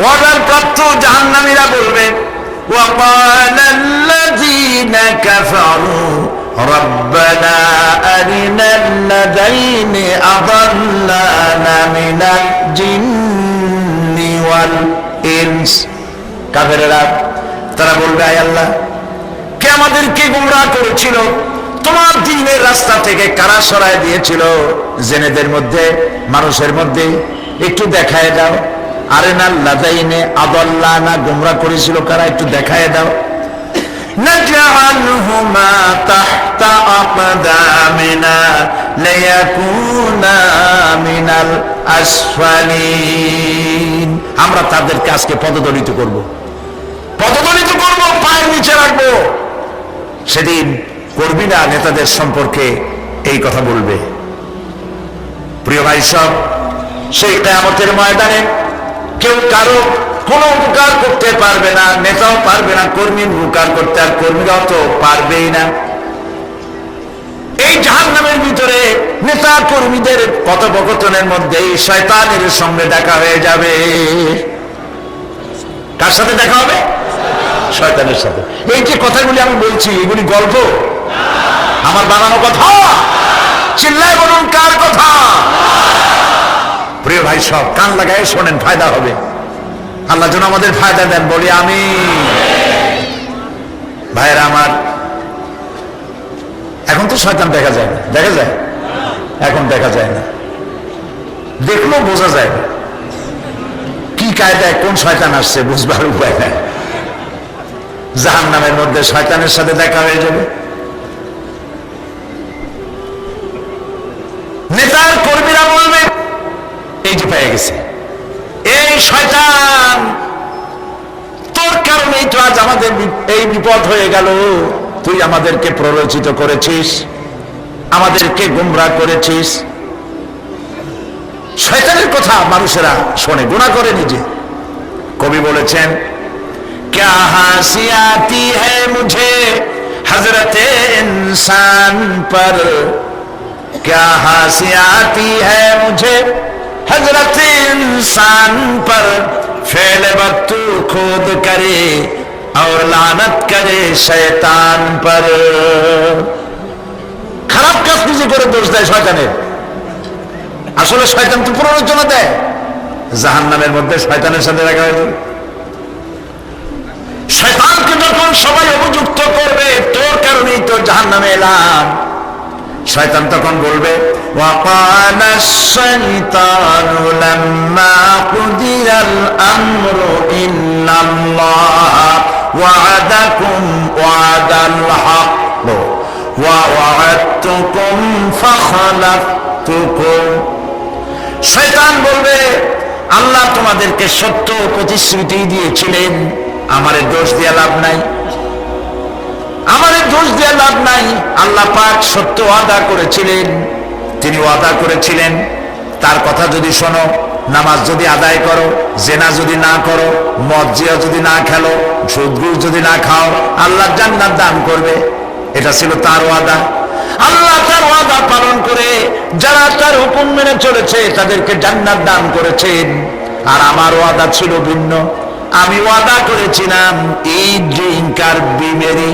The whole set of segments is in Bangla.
ওয়াদার প্রাপ্ত জাহান্নামীরা বলবে وقال الذين كفروا ربنا أرنا الذين أضلانا من الجن والإنس কাফেররা তারা বলবে আয় আল্লাহ কে আমাদেরকে গোমরাহ করেছিল তোমার দ্বীনের রাস্তা থেকে কারা সরায় দিয়েছিল জেনেদের মধ্যে মানুষের মধ্যে একটু দেখায় দাও আরেনাল লাদাইনে আদাল্লানা গোমরাহ করেছিল কারা একটু দেখায় দাও নাজআলহুমা তাহতা আকদামিনা লিয়াকুনা মিনাল আসফালিন আমরা তাদেরকে আজকে পদদলিত করব পায়ের নিচে রাখবো সেদিন করবি না নেতাদের সম্পর্কে এই কথা বলবে প্রিয় ভাই সব সেই কিয়ামতের ময়দানে কেউ কারো কোনো উপকার করতে পারবে না নেতাও পারবে না কর্মীর উপকার করতে আর কর্মীরাও তো পারবেই না এই জাহান্নামের ভিতরে নেতা কর্মীদের কথোপকথনের মধ্যে শয়তানের সঙ্গে দেখা হয়ে যাবে কার সাথে দেখা হবে শয়তানের সাথে এই যে কথাগুলি আমি বলছি এগুলি গল্প আমার বানানো কথা চিল্লায় বলুন কার কথা প্রিয় ভাই সব কান লাগায় শোনেন ফায়দা হবে আল্লাহ যেন আমাদের ফায়দা দেন বলি আমি ভাইরা আমার এখন তো শয়তান দেখা যায় না এখন দেখা যায় না দেখলেও বোঝা যায় না কি কায়দায় কোন শয়তান আসছে বুঝবার উপায় নাই জাহান্নামের মধ্যে শয়তানের সাথে দেখা হয়ে যাবে নেতার কর্মীরা বলবে এই যে পেয়ে গেছে এই শয়তান তোর কারণেই তো আজ আমাদের এই বিপদ হয়ে গেল তুই আমাদেরকে প্ররোচিত করেছিস আমাদেরকে গুমরাহ করেছিস শয়তানের কথা মানুষেরা শোনে গুনাহ করে নিজে কবি বলেছেন क्या हंसी आती है मुझे हजरत इंसान पर क्या हंसी आती है मुझे हजरत इंसान पर फेल वक्त खुद करे और लानत करे शैतान पर খারাপ কাজ নিজে করে দোষ দেয় শয়তানের আসলে শয়তান তো প্ররোচনা দেয় জাহান্নামের মধ্যে শয়তানের সাথে দেখা হয়ে যাবে শয়তানকে যখন সবাই অভিযুক্ত করবে তোর কারণেই তো জাহান্নামে এলাম শয়তান তখন বলবে ওয়াকানা শাইতানু লাম্মা কুদিয়াল আমরু ইন্নাল্লাহা ওয়া'আদাকুম ওয়া'দাল হক ওয়া ওয়া'আদতুকুম ফাখলাফতুকুম শয়তান বলবে আল্লাহ তোমাদেরকে সত্য প্রতিশ্রুতি দিয়েছিলেন আমারে দোষ দিয়ে লাভ নাই আল্লাহ পাক সত্য ওয়াদা করেছিলেন তিনি ওয়াদা করেছিলেন তার কথা যদি শোনো নামাজ যদি আদায় করো জেনা যদি না করো মদ জিয়া যদি না খেলো সুদ ঘুষ যদি না খাও আল্লাহ জান্নাত দান করবে এটা ছিল তার ওয়াদা আল্লাহ তার ওয়াদা পালন করে যারা তার হুকুম মেনে চলেছে তাদেরকে জান্নাত দান করেছেন আর আমার ওয়াদা ছিল ভিন্ন আমি ওয়াদা করেছিলাম এই ড্রিঙ্ক আর বিমেরি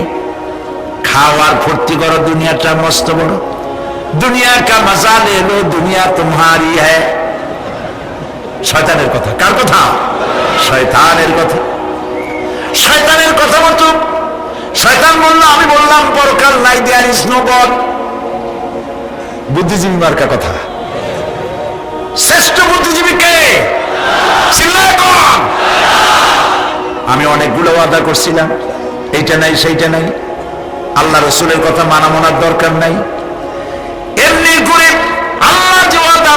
খাওয়ার ফুর্তি করো দুনিয়াটা মস্ত বড় দুনিয়া কা মজা লে লো দুনিয়া তোমারি হ্যায় শয়তানের কথা কার কথা শয়তানের কথা মতো শয়তান বলল আমি বললাম পরকাল নাই দেয়ার ইজ নো গড বুদ্ধিজীবী মার্কা কথা শ্রেষ্ঠ বুদ্ধিজীবী কে চিল্লায় কোন আমি অনেকগুলো ওয়াদা করছিলাম এইটা নাই সেইটা নাই আল্লাহ রসুলের কথা মানা মানার দরকার নাই এমনি করে আল্লাহ যে ওয়াদা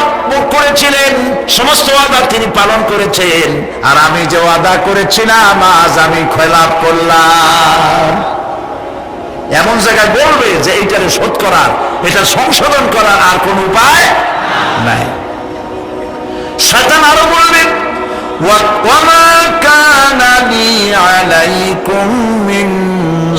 করেছিলেন সমস্ত ওয়াদা তিনি পালন করেছেন আর আমি যে ওয়াদা করেছিলাম আজ আমি খেলাপ করলাম এমন জায়গায় বলবে যে এইটারে শোধ করার এটা সংশোধন করার আর কোন উপায় নাই শয়তান আরো বলবে ওয়ামা কানা লি আলাইকুম মিন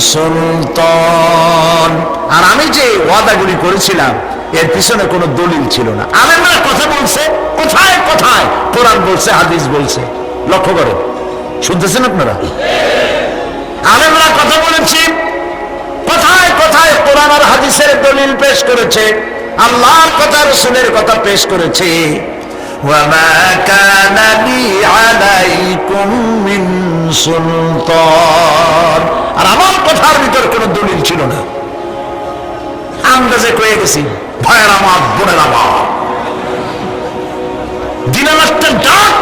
সুলতান আর আমি যে ওয়াদাগুলি করেছিলাম এর পিছনে কোনো দলিল ছিল না আলেমরা কথা বলছে কোথায় কোথায় কোরআন বলছে হাদিস বলছে লক্ষ্য করে শুনতেছেন আপনারা? আলেমরা কথা বলেছি, কথায় কথায় কোরআন আর হাদিসের দলিল পেশ করেছে, আল্লাহর কথা রাসূলের কথা পেশ করেছে। ওয়ামা কানা লি আলাইকুম মিন সুলতান, আর আমার কথার ভিতর কোনো দলিল ছিল না, আন্দাজে কয়ে গেছি। ভাইয়ের আমার, বোনের আমার, দিনের একটা ডাক,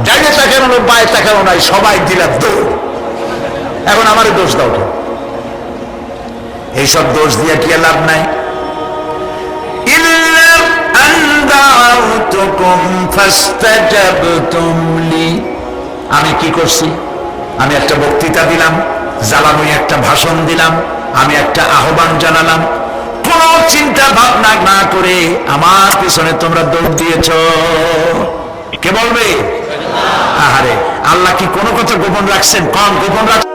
ডাইনে তাকানো লোক, বায়ে তাকানো নাই, সবাই দিলাম দৌড়। এখন আমারই দোষ দাও তো, এইসব দোষ দিয়ে কি লাভ নাই। আমি কি করছি? আমি একটা বক্তৃতা দিলাম, জ্বালানো একটা ভাষণ দিলাম, আমি একটা আহ্বান জানালাম, কোন চিন্তা ভাবনা না করে আমার পিছনে তোমরা দৌড় দিয়েছ। কে বলবে? আহারে, আল্লাহ কি কোনো কথা গোপন রাখছেন? কম গোপন রাখছেন?